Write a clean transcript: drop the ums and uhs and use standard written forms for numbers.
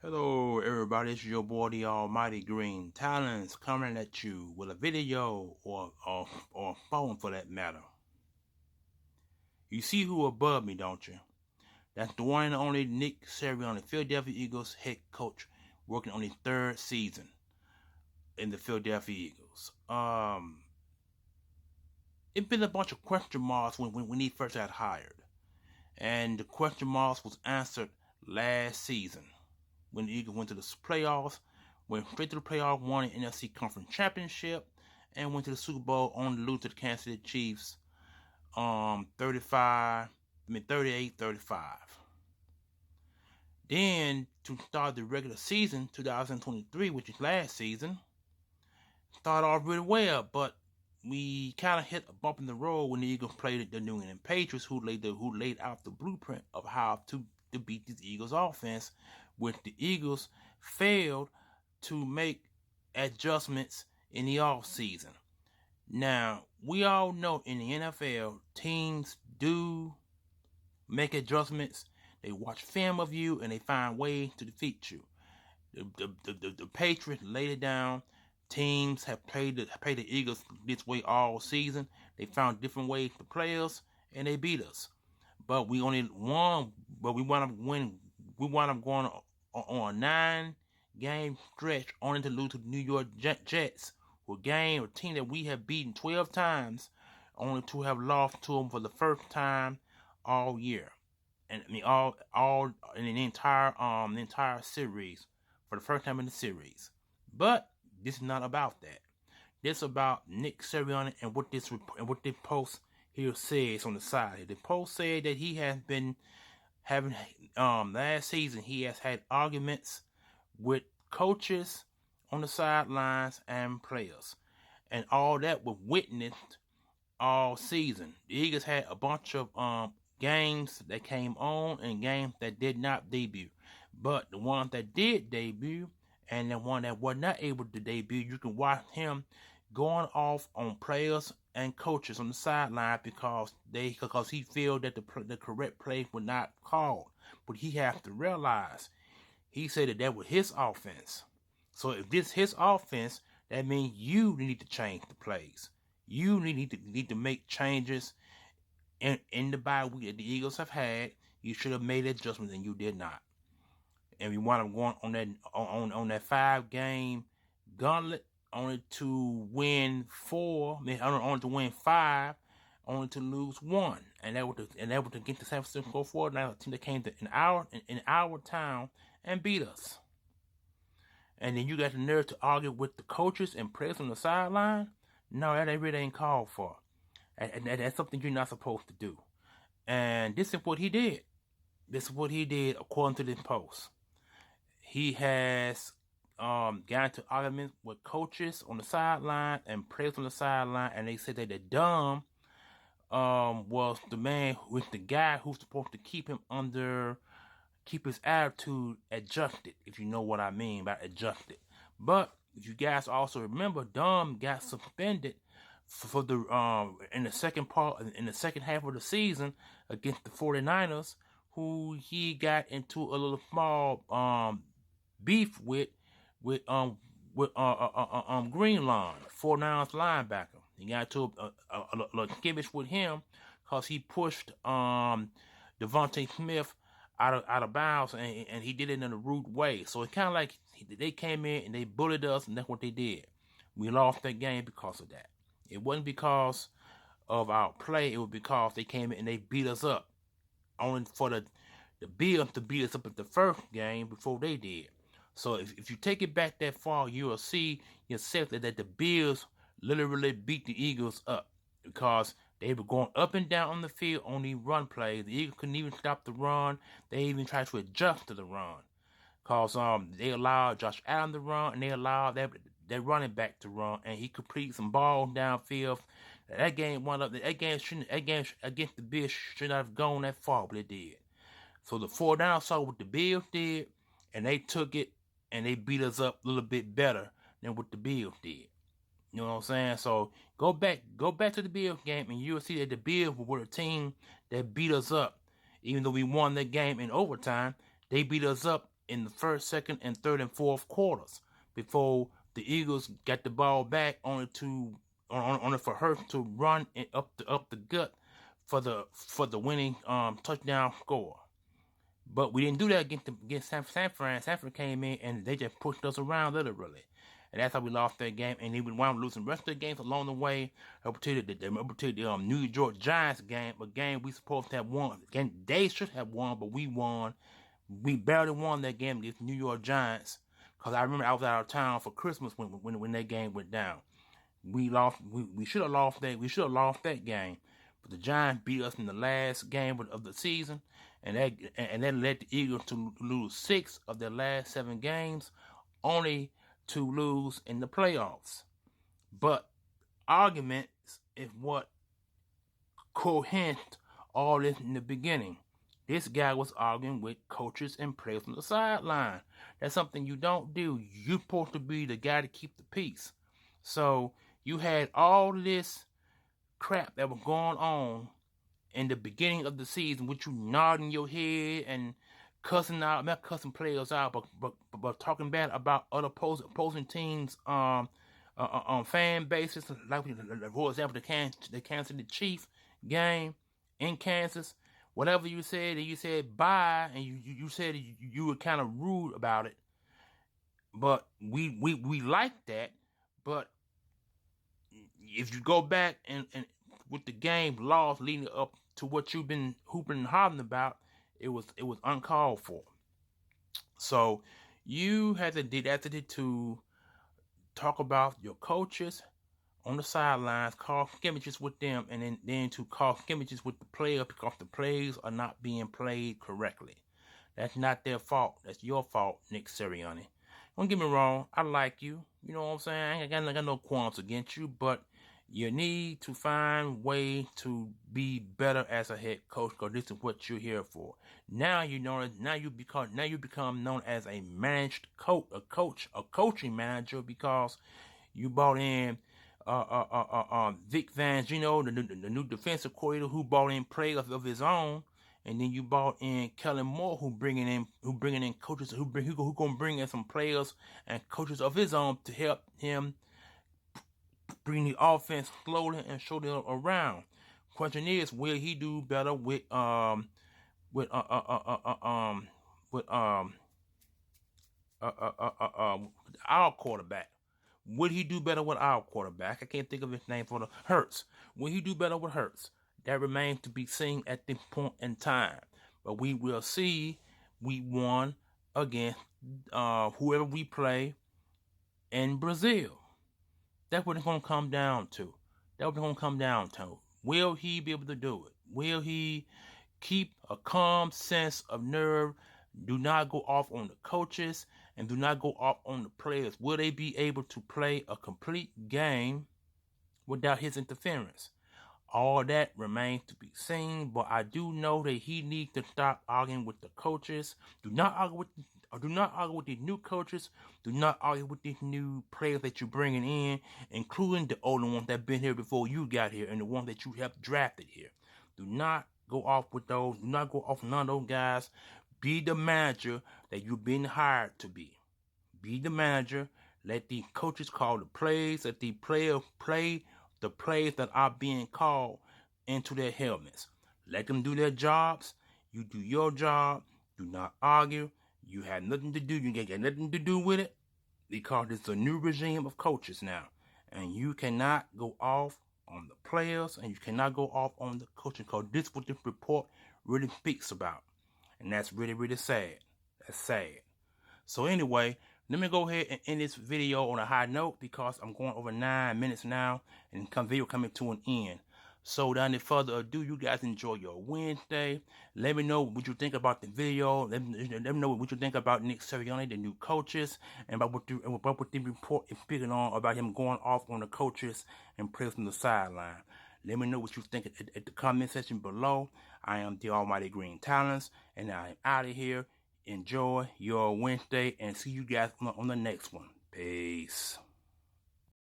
Hello everybody, it's your boy the Almighty Green Talents coming at you with a video or a phone for that matter. You see who above me, don't you? That's the one and only Nick Sirianni, Philadelphia Eagles head coach, working on his third season in the Philadelphia Eagles. It's been a bunch of question marks when he first got hired. And the question marks was answered last season. When the Eagles went to the playoffs, went straight to the playoffs, won the NFC Conference Championship, and went to the Super Bowl only to lose to the Kansas City Chiefs 38-35. Then, to start the regular season, 2023, which is last season, started off really well, but we kind of hit a bump in the road when the Eagles played the New England Patriots, who laid out the blueprint of how to beat this Eagles offense, which the Eagles failed to make adjustments in the offseason. Now, we all know in the NFL, teams do make adjustments. They watch film of you and they find ways to defeat you. The Patriots laid it down. Teams have played the Eagles this way all season. They found different ways to play us, and they beat us. But we only won. But we wound up winning. We wound up going on a 9-game stretch, only to lose to the New York Jets, a team that we have beaten 12 times, only to have lost to them for the first time all year, and I mean all in the entire series, for the first time in the series. But this is not about that. This is about Nick Sirianni and what this post here says on the side. The post said that he has been having last season he has had arguments with coaches on the sidelines and players, and all that was witnessed all season. The Eagles had a bunch of games that came on and games that did not debut, but the ones that did debut and the one that was not able to debut, you can watch him going off on players and coaches on the sideline because he felt that the correct play was not called. But he has to realize, he said that was his offense. So if this is his offense, that means you need to change the plays. You need to make changes in the bye week that the Eagles have had. You should have made adjustments and you did not. And we wound up going on that 5-game gauntlet, only to win 4, only to win 5, only to lose 1, and that was against the San Francisco 49ers, a team that came to in our town and beat us. And then you got the nerve to argue with the coaches and players on the sideline? No, that really ain't called for, and that's something you're not supposed to do. And this is what he did. This is what he did according to this post. He has got into arguments with coaches on the sideline and players on the sideline, and they said that the dumb was the man with the guy who's supposed to keep his attitude adjusted, if you know what I mean by adjusted. But if you guys also remember, Dom got suspended for the in the second half of the season against the 49ers, who he got into a little small beef with Greenlawn, 49ers linebacker. He got into a little skirmish with him because he pushed Devontae Smith out of bounds, and he did it in a rude way. So it's kind of like they came in and they bullied us, and that's what they did. We lost that game because of that. It wasn't because of our play. It was because they came in and they beat us up. Only for the Bills to beat us up at the first game before they did. So if you take it back that far, you will see yourself that the Bills literally beat the Eagles up because they were going up and down on the field on these run plays. The Eagles couldn't even stop the run. They even tried to adjust to the run because they allowed Josh Allen to run, and they allowed their running back to run, and he completed some balls downfield. That game against the Bills should not have gone that far, but it did. So the 49ers saw what the Bills did, and they took it and they beat us up a little bit better than what the Bills did. You know what I'm saying? So go back to the Bills game, and you'll see that the Bills were a team that beat us up. Even though we won that game in overtime, they beat us up in the first, second, and third and fourth quarters before the Eagles got the ball back, only for her to run up the gut for the winning touchdown score. But we didn't do that against San Fran. San Fran came in and they just pushed us around literally. And that's how we lost that game. And then we wound up losing the rest of the games along the way. Up to the New York Giants game, a game we supposed to have won. Again, they should have won, but we won. We barely won that game against the New York Giants. Because I remember I was out of town for Christmas when that game went down. We lost. We should have lost that. We should have lost that game. But the Giants beat us in the last game of the season, and that led the Eagles to lose 6 of their last 7 games, only to lose in the playoffs. But arguments is what coherent all this in the beginning. This guy was arguing with coaches and players on the sideline. That's something you don't do. You're supposed to be the guy to keep the peace. So you had all this crap that was going on in the beginning of the season, with you nodding your head and cussing out, not cussing players out, but talking bad about other opposing teams on fan bases, like for example the Kansas City Chiefs game in Kansas. Whatever you said, and you said bye, and you said you were kind of rude about it. But we like that. But if you go back and with the game loss leading up to what you've been hooping and hollering about, it was uncalled for. So you had to talk about your coaches on the sidelines, call scrimmages with them, and then to call scrimmages with the player because the plays are not being played correctly. That's not their fault. That's your fault, Nick Sirianni. Don't get me wrong. I like you. You know what I'm saying? I ain't got no qualms against you, but you need to find a way to be better as a head coach, because this is what you're here for. Now you become known as a managed coach, a coaching manager, because you brought in Vic Fangio, the new defensive coordinator, who brought in players of his own, and then you brought in Kellen Moore, who bringing in coaches, who gonna bring in some players and coaches of his own to help him bring the offense slowly and slowly around. Question is, will he do better with our quarterback? Would he do better with our quarterback? I can't think of his name for the Hurts. Will he do better with Hurts? That remains to be seen at this point in time. But we will see. We won against whoever we play in Brazil. That's what it's going to come down to. Will he be able to do it? Will he keep a calm sense of nerve? Do not go off on the coaches and do not go off on the players. Will they be able to play a complete game without his interference? All that remains to be seen, but I do know that he needs to stop arguing with the coaches. Do not argue with the new coaches. Do not argue with these new players that you're bringing in, including the older ones that have been here before you got here and the ones that you have drafted here. Do not go off with those. Do not go off none of those guys. Be the manager that you've been hired to be. Be the manager. Let the coaches call the plays. Let the players play the plays that are being called into their helmets. Let them do their jobs. You do your job. Do not argue. You have nothing to do. You got nothing to do with it, because it's a new regime of coaches now. And you cannot go off on the players, and you cannot go off on the coaching, because this is what this report really speaks about. And that's really, really sad. That's sad. So anyway, let me go ahead and end this video on a high note, because I'm going over 9 minutes now, and the video coming to an end. So without any further ado, you guys enjoy your Wednesday. Let me know what you think about the video. Let me know what you think about Nick Sirianni, the new coaches, and about what the report is speaking on about him going off on the coaches and players on the sideline. Let me know what you think at the comment section below. I am the Almighty Green Talents, and I am out of here. Enjoy your Wednesday, and see you guys on the next one. Peace.